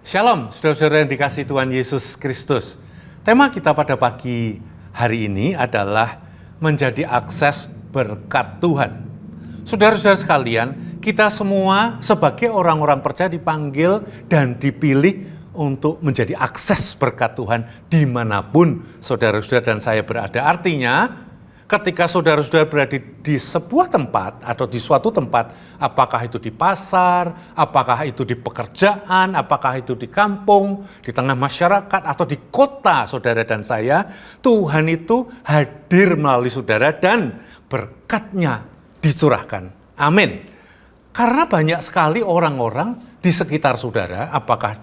Shalom, saudara-saudara yang dikasihi Tuhan Yesus Kristus. Tema kita pada pagi hari ini adalah menjadi akses berkat Tuhan. Saudara-saudara sekalian, kita semua sebagai orang-orang percaya dipanggil dan dipilih untuk menjadi akses berkat Tuhan dimanapun saudara-saudara dan saya berada. Artinya, ketika saudara-saudara berada di sebuah tempat atau di suatu tempat, apakah itu di pasar, apakah itu di pekerjaan, apakah itu di kampung, di tengah masyarakat, atau di kota saudara dan saya, Tuhan itu hadir melalui saudara dan berkat-Nya dicurahkan. Amin. Karena banyak sekali orang-orang di sekitar saudara, apakah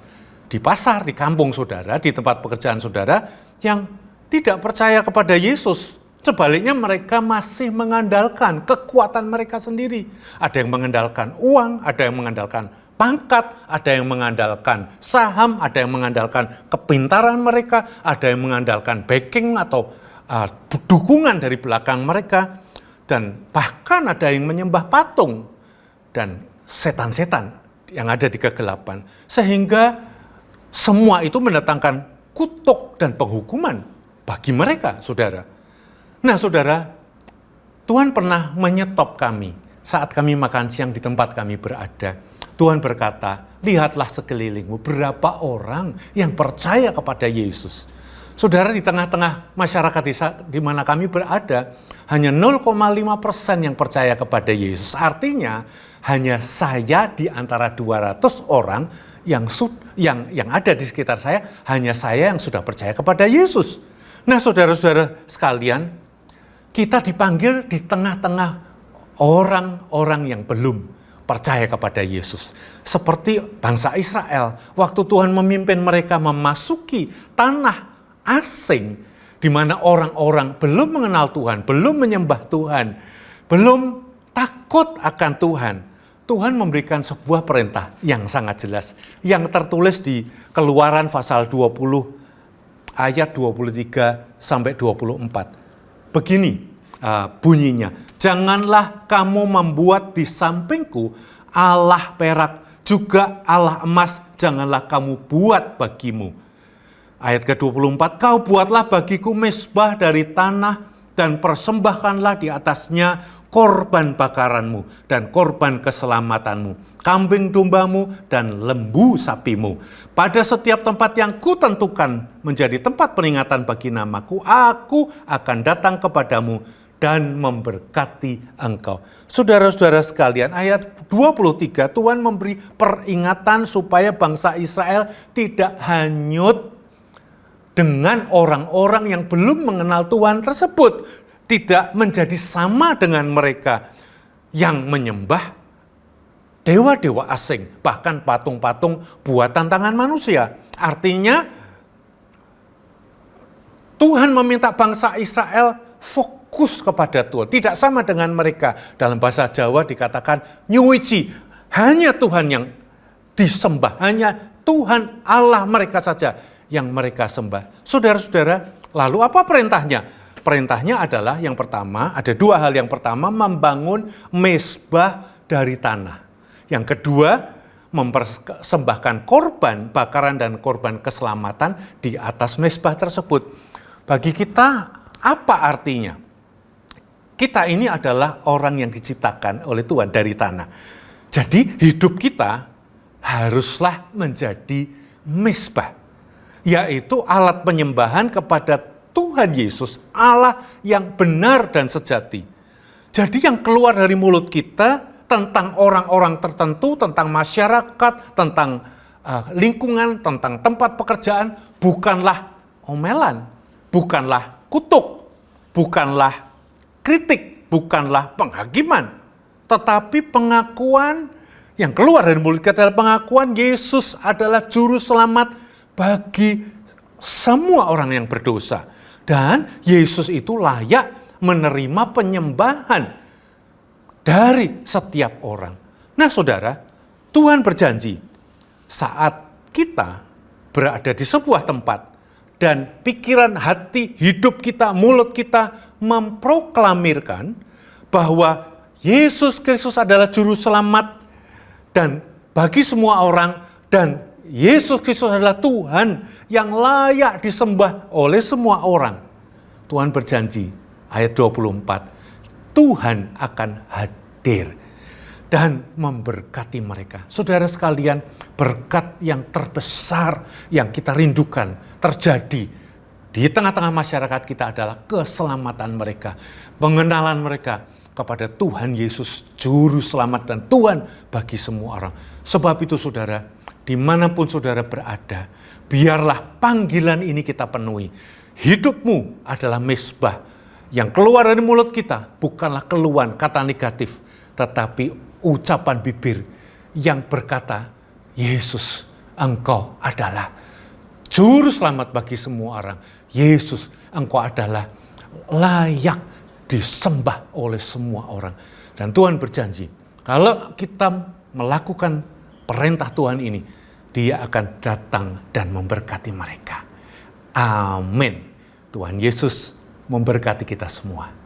di pasar, di kampung saudara, di tempat pekerjaan saudara, yang tidak percaya kepada Yesus. Sebaliknya mereka masih mengandalkan kekuatan mereka sendiri. Ada yang mengandalkan uang, ada yang mengandalkan pangkat, ada yang mengandalkan saham, ada yang mengandalkan kepintaran mereka, ada yang mengandalkan backing atau dukungan dari belakang mereka. Dan bahkan ada yang menyembah patung dan setan-setan yang ada di kegelapan. Sehingga semua itu mendatangkan kutuk dan penghukuman bagi mereka, saudara. Nah saudara, Tuhan pernah menyetop kami saat kami makan siang di tempat kami berada. Tuhan berkata, lihatlah sekelilingmu berapa orang yang percaya kepada Yesus. Saudara, di tengah-tengah masyarakat di mana kami berada, hanya 0,5% yang percaya kepada Yesus. Artinya, hanya saya di antara 200 orang yang ada di sekitar saya, hanya saya yang sudah percaya kepada Yesus. Nah saudara-saudara sekalian, kita dipanggil di tengah-tengah orang-orang yang belum percaya kepada Yesus. Seperti bangsa Israel, waktu Tuhan memimpin mereka memasuki tanah asing, di mana orang-orang belum mengenal Tuhan, belum menyembah Tuhan, belum takut akan Tuhan. Tuhan memberikan sebuah perintah yang sangat jelas, yang tertulis di Keluaran pasal 20 ayat 23 sampai 24. Begini bunyinya, janganlah kamu membuat di sampingku Allah perak, juga Allah emas janganlah kamu buat bagimu. Ayat ke-24, kau buatlah bagiku mezbah dari tanah dan persembahkanlah di atasnya korban bakaranmu dan korban keselamatanmu, kambing dombamu dan lembu sapimu. Pada setiap tempat yang kutentukan menjadi tempat peringatan bagi namaku, aku akan datang kepadamu dan memberkati engkau. Saudara-saudara sekalian, ayat 23, Tuhan memberi peringatan supaya bangsa Israel tidak hanyut dengan orang-orang yang belum mengenal Tuhan tersebut. Tidak menjadi sama dengan mereka yang menyembah dewa-dewa asing, bahkan patung-patung buatan tangan manusia. Artinya, Tuhan meminta bangsa Israel fokus kepada Tuhan. Tidak sama dengan mereka. Dalam bahasa Jawa dikatakan nyuwiji. Hanya Tuhan yang disembah. Hanya Tuhan Allah mereka saja yang mereka sembah. Saudara-saudara, lalu apa perintahnya? Perintahnya adalah yang pertama, ada dua hal. Yang pertama, membangun mezbah dari tanah. Yang kedua, mempersembahkan korban bakaran dan korban keselamatan di atas mezbah tersebut. Bagi kita, apa artinya? Kita ini adalah orang yang diciptakan oleh Tuhan dari tanah. Jadi hidup kita haruslah menjadi mezbah, yaitu alat penyembahan kepada Tuhan Yesus, Allah yang benar dan sejati. Jadi yang keluar dari mulut kita tentang orang-orang tertentu, tentang masyarakat, tentang lingkungan, tentang tempat pekerjaan, bukanlah omelan, bukanlah kutuk, bukanlah kritik, bukanlah penghakiman, tetapi pengakuan yang keluar dari mulut kita adalah pengakuan Yesus adalah juru selamat bagi semua orang yang berdosa. Dan Yesus itu layak menerima penyembahan dari setiap orang. Nah saudara, Tuhan berjanji saat kita berada di sebuah tempat dan pikiran, hati, hidup kita, mulut kita memproklamirkan bahwa Yesus Kristus adalah juru selamat dan bagi semua orang, dan Yesus Kristus adalah Tuhan yang layak disembah oleh semua orang. Tuhan berjanji, ayat 24, Tuhan akan hadir dan memberkati mereka. Saudara sekalian, berkat yang terbesar yang kita rindukan terjadi di tengah-tengah masyarakat kita adalah keselamatan mereka, pengenalan mereka kepada Tuhan Yesus, Juru Selamat dan Tuhan bagi semua orang. Sebab itu saudara, dimanapun saudara berada, biarlah panggilan ini kita penuhi. Hidupmu adalah mezbah. Yang keluar dari mulut kita bukanlah keluhan kata negatif, tetapi ucapan bibir yang berkata, Yesus, Engkau adalah Juru Selamat bagi semua orang. Yesus, Engkau adalah layak disembah oleh semua orang. Dan Tuhan berjanji, kalau kita melakukan perintah Tuhan ini, Dia akan datang dan memberkati mereka. Amin. Tuhan Yesus memberkati kita semua.